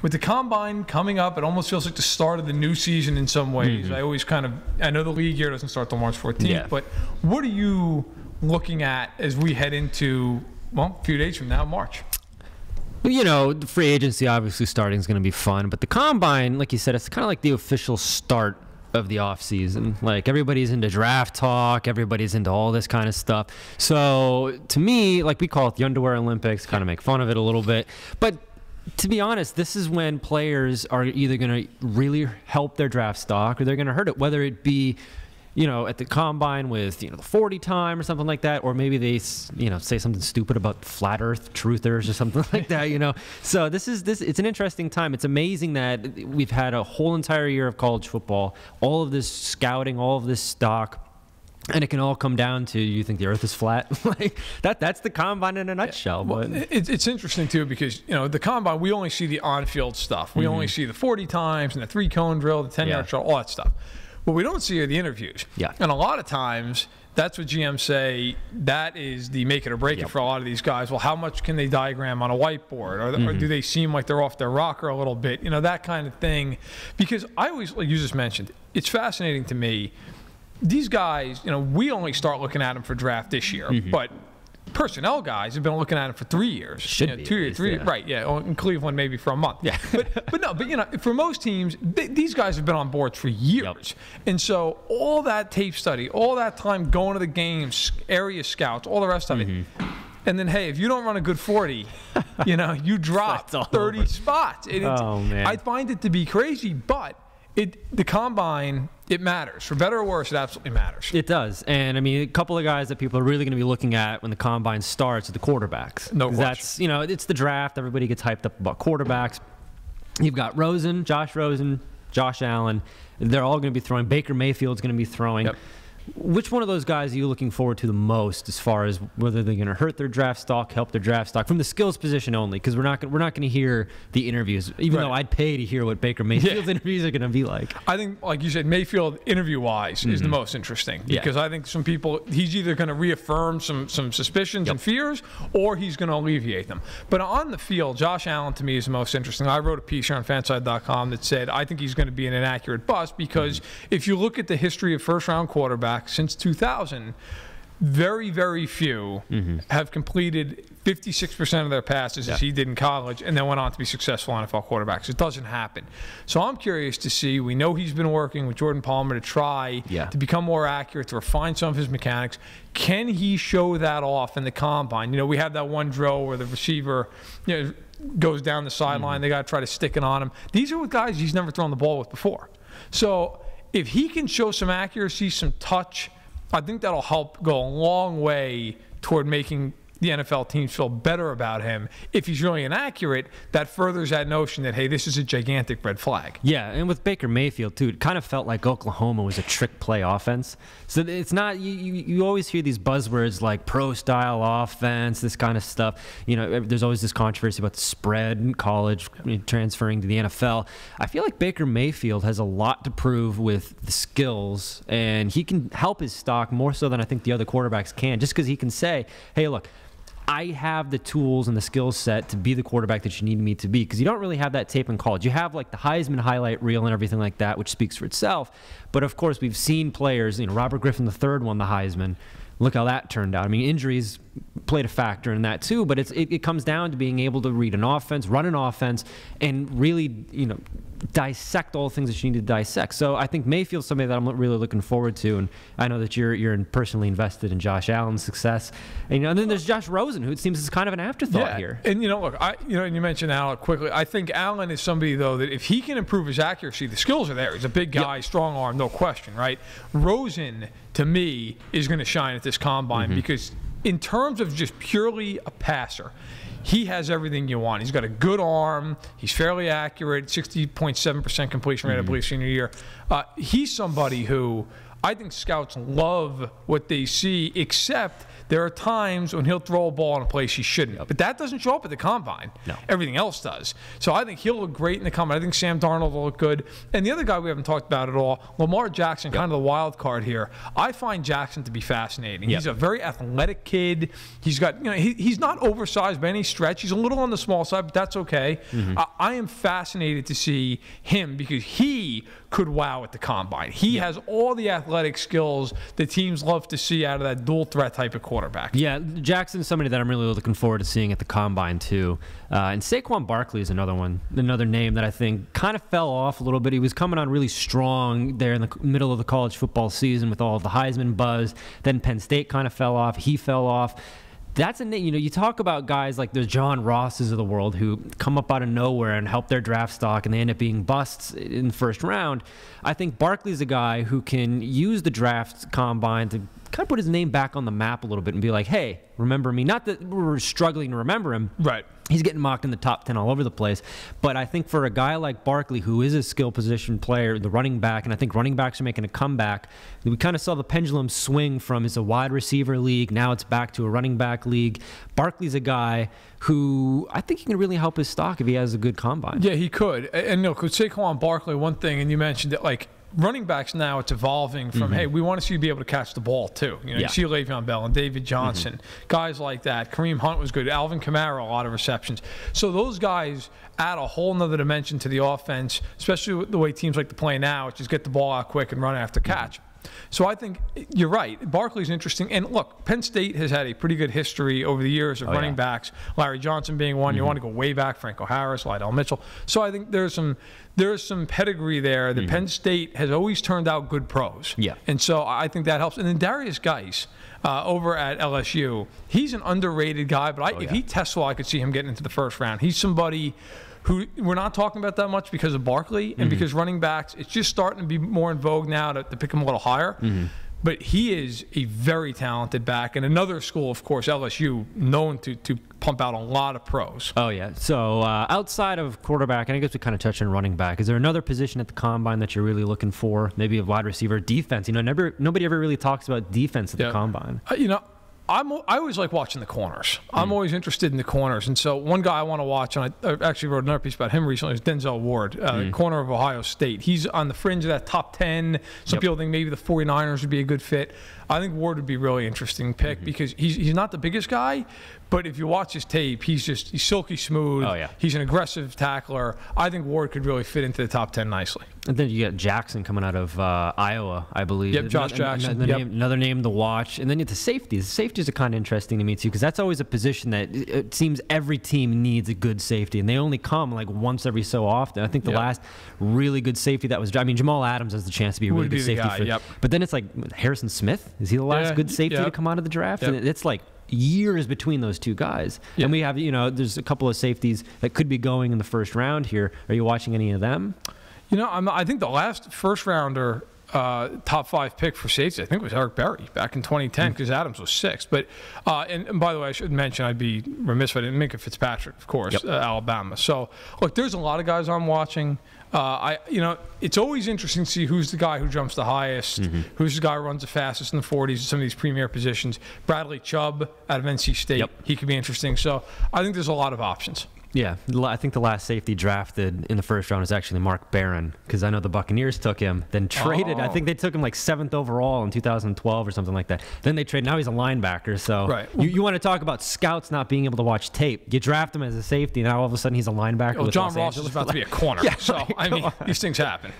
with the combine coming up, it almost feels like the start of the new season in some ways. I always I know the league year doesn't start till March 14th, but what are you looking at as we head into, well, a few days from now, March? You know, the free agency obviously starting is going to be fun, but the combine, like you said, it's kind of like the official start of the offseason. Like, everybody's into draft talk, everybody's into all this kind of stuff. So to me, like, we call it the underwear Olympics, kind of make fun of it a little bit. But to be honest, this is when players are either going to really help their draft stock or they're going to hurt it, whether it be, you know, at the combine with, you know, the 40 time or something like that, or maybe they, you know, say something stupid about flat earth truthers or something like that, you know. So it's an interesting time. It's amazing that we've had a whole entire year of college football, all of this scouting, all of this stock, and it can all come down to, you think the earth is flat? Like, that's the combine in a nutshell. Well, but it's interesting too, because, you know, the combine, we only see the on-field stuff. We only see the 40 times and the 3-cone drill, the 10-yard drill, all that stuff. What we don't see are the interviews. And a lot of times, that's what GMs say, that is the make it or break it for a lot of these guys. Well, how much can they diagram on a whiteboard? Or do they seem like they're off their rocker a little bit? You know, that kind of thing. Because I always, like you just mentioned, it's fascinating to me. These guys, you know, we only start looking at them for draft this year. But personnel guys have been looking at it for 3 years. Should be 2 years, 3 years, right? Yeah, in Cleveland maybe for a month. But you know, for most teams, these guys have been on boards for years, and so all that tape study, all that time going to the games, area scouts, all the rest of it, and then hey, if you don't run a good 40, you know, you drop 30 spots. Oh man, I find it to be crazy, but the combine, it matters. For better or worse, it absolutely matters. It does. And, I mean, a couple of guys that people are really going to be looking at when the combine starts are the quarterbacks. No question. That's, you know, it's the draft. Everybody gets hyped up about quarterbacks. You've got Josh Rosen, Josh Allen. They're all going to be throwing. Baker Mayfield's going to be throwing. Which one of those guys are you looking forward to the most as far as whether they're going to hurt their draft stock, help their draft stock, from the skills position only? Because we're not going to hear the interviews, even though I'd pay to hear what Baker Mayfield's interviews are going to be like. I think, like you said, Mayfield interview-wise is the most interesting, because I think some people, he's either going to reaffirm some suspicions and fears, or he's going to alleviate them. But on the field, Josh Allen to me is the most interesting. I wrote a piece here on FanSided.com that said I think he's going to be an inaccurate bust, because if you look at the history of first-round quarterbacks since 2000, very, very few have completed 56% of their passes as he did in college and then went on to be successful NFL quarterbacks. It doesn't happen. So I'm curious to see, we know he's been working with Jordan Palmer to try to become more accurate, to refine some of his mechanics. Can he show that off in the combine? You know, we have that one drill where the receiver, you know, goes down the sideline. They got to try to stick it on him. These are with guys he's never thrown the ball with before. So if he can show some accuracy, some touch, I think that'll help go a long way toward making the NFL teams feel better about him. If he's really inaccurate, that furthers that notion that, hey, this is a gigantic red flag. Yeah, and with Baker Mayfield, too, it kind of felt like Oklahoma was a trick play offense. So it's not, you always hear these buzzwords like pro-style offense, this kind of stuff. You know, there's always this controversy about the spread in college transferring to the NFL. I feel like Baker Mayfield has a lot to prove with the skills, and he can help his stock more so than I think the other quarterbacks can, just because he can say, hey, look, I have the tools and the skill set to be the quarterback that you need me to be, because you don't really have that tape in college. You have like the Heisman highlight reel and everything like that, which speaks for itself. But of course, we've seen players, you know, Robert Griffin III won the Heisman. Look how that turned out. I mean, injuries played a factor in that too, but it comes down to being able to read an offense, run an offense, and really, you know, dissect all the things that you need to dissect. So I think Mayfield's somebody that I'm really looking forward to, and I know that you're personally invested in Josh Allen's success. And, you know, and then there's Josh Rosen, who it seems is kind of an afterthought here. And you know, look, and you mentioned Allen quickly. I think Allen is somebody though that if he can improve his accuracy, the skills are there. He's a big guy, strong arm, no question, right? Rosen, to me, is going to shine at this combine because in terms of just purely a passer, he has everything you want. He's got a good arm. He's fairly accurate, 60.7% completion rate, I believe, senior year. He's somebody who I think scouts love what they see, except there are times when he'll throw a ball in a place he shouldn't. But that doesn't show up at the combine. No. Everything else does. So I think he'll look great in the combine. I think Sam Darnold will look good. And the other guy we haven't talked about at all, Lamar Jackson, kind of the wild card here. I find Jackson to be fascinating. He's a very athletic kid. He's got, he's not oversized by any stretch. He's a little on the small side, but that's okay. I am fascinated to see him because he could wow at the combine. He has all the athletic skills that teams love to see out of that dual threat type of quarterback. Yeah, Jackson's somebody that I'm really looking forward to seeing at the combine too. And Saquon Barkley is another name that I think kind of fell off a little bit. He was coming on really strong there in the middle of the college football season with all of the Heisman buzz. Then Penn State kind of fell off. He fell off. That's a name, you talk about guys like the John Rosses of the world who come up out of nowhere and help their draft stock and they end up being busts in the first round. I think Barkley's a guy who can use the draft combine to kind of put his name back on the map a little bit and be like, hey, remember me. Not that we're struggling to remember him. Right. He's getting mocked in the top 10 all over the place. But I think for a guy like Barkley, who is a skill position player, the running back, and I think running backs are making a comeback, we kind of saw the pendulum swing from it's a wide receiver league, now it's back to a running back league. Barkley's a guy who I think he can really help his stock if he has a good combine. Yeah, he could. And could Saquon Barkley, one thing, and you mentioned it, like, running backs now, it's evolving from, hey, we want to see you be able to catch the ball, too. You see Le'Veon Bell and David Johnson, guys like that. Kareem Hunt was good. Alvin Kamara, a lot of receptions. So those guys add a whole nother dimension to the offense, especially with the way teams like to play now, which is get the ball out quick and run after catch. So I think you're right. Barkley's interesting. And look, Penn State has had a pretty good history over the years of running backs. Larry Johnson being one. You want to go way back, Franco Harris, Lydell Mitchell. So I think there's some pedigree there that Penn State has always turned out good pros. Yeah. And so I think that helps. And then Darius Geis over at LSU, he's an underrated guy, but if he tests well, I could see him getting into the first round. He's somebody who we're not talking about that much because of Barkley and because running backs, it's just starting to be more in vogue now to pick him a little higher. But he is a very talented back. And another school, of course, LSU, known to pump out a lot of pros. Oh, yeah. So outside of quarterback, and I guess we kind of touched on running back, is there another position at the combine that you're really looking for? Maybe a wide receiver, defense. Nobody ever really talks about defense at the combine. I always like watching the corners. I'm always interested in the corners. And so one guy I want to watch, and I actually wrote another piece about him recently, is Denzel Ward, corner of Ohio State. He's on the fringe of that top 10. Some people think maybe the 49ers would be a good fit. I think Ward would be a really interesting pick because he's not the biggest guy, but if you watch his tape, he's silky smooth. Oh, yeah. He's an aggressive tackler. I think Ward could really fit into the top 10 nicely. And then you get Jackson coming out of Iowa, I believe. Yep, Josh Jackson. Another name to watch. And then you get the safeties. The safeties are kind of interesting to me, too, because that's always a position that it seems every team needs a good safety, and they only come like once every so often. I think the last really good safety that was, Jamal Adams has the chance to be a really good safety. But then it's like Harrison Smith. Is he the last good safety to come out of the draft? And it's like years between those two guys. And we have, there's a couple of safeties that could be going in the first round here. Are you watching any of them? I think the last first rounder top 5 pick for safety, I think, was Eric Berry back in 2010 because Adams was 6. But and by the way, I should mention, I'd be remiss if I didn't Minka Fitzpatrick, of course, Alabama. So look, there's a lot of guys I'm watching. It's always interesting to see who's the guy who jumps the highest, who's the guy who runs the fastest in the 40s in some of these premier positions. Bradley Chubb out of NC State, he could be interesting. So I think there's a lot of options. Yeah, I think the last safety drafted in the first round is actually Mark Barron, because I know the Buccaneers took him, then traded. I think they took him like 7th overall in 2012 or something like that. Then they traded. Now he's a linebacker. So you want to talk about scouts not being able to watch tape. You draft him as a safety, and now all of a sudden he's a linebacker. John Ross is about to be a corner. So, I mean, these things happen.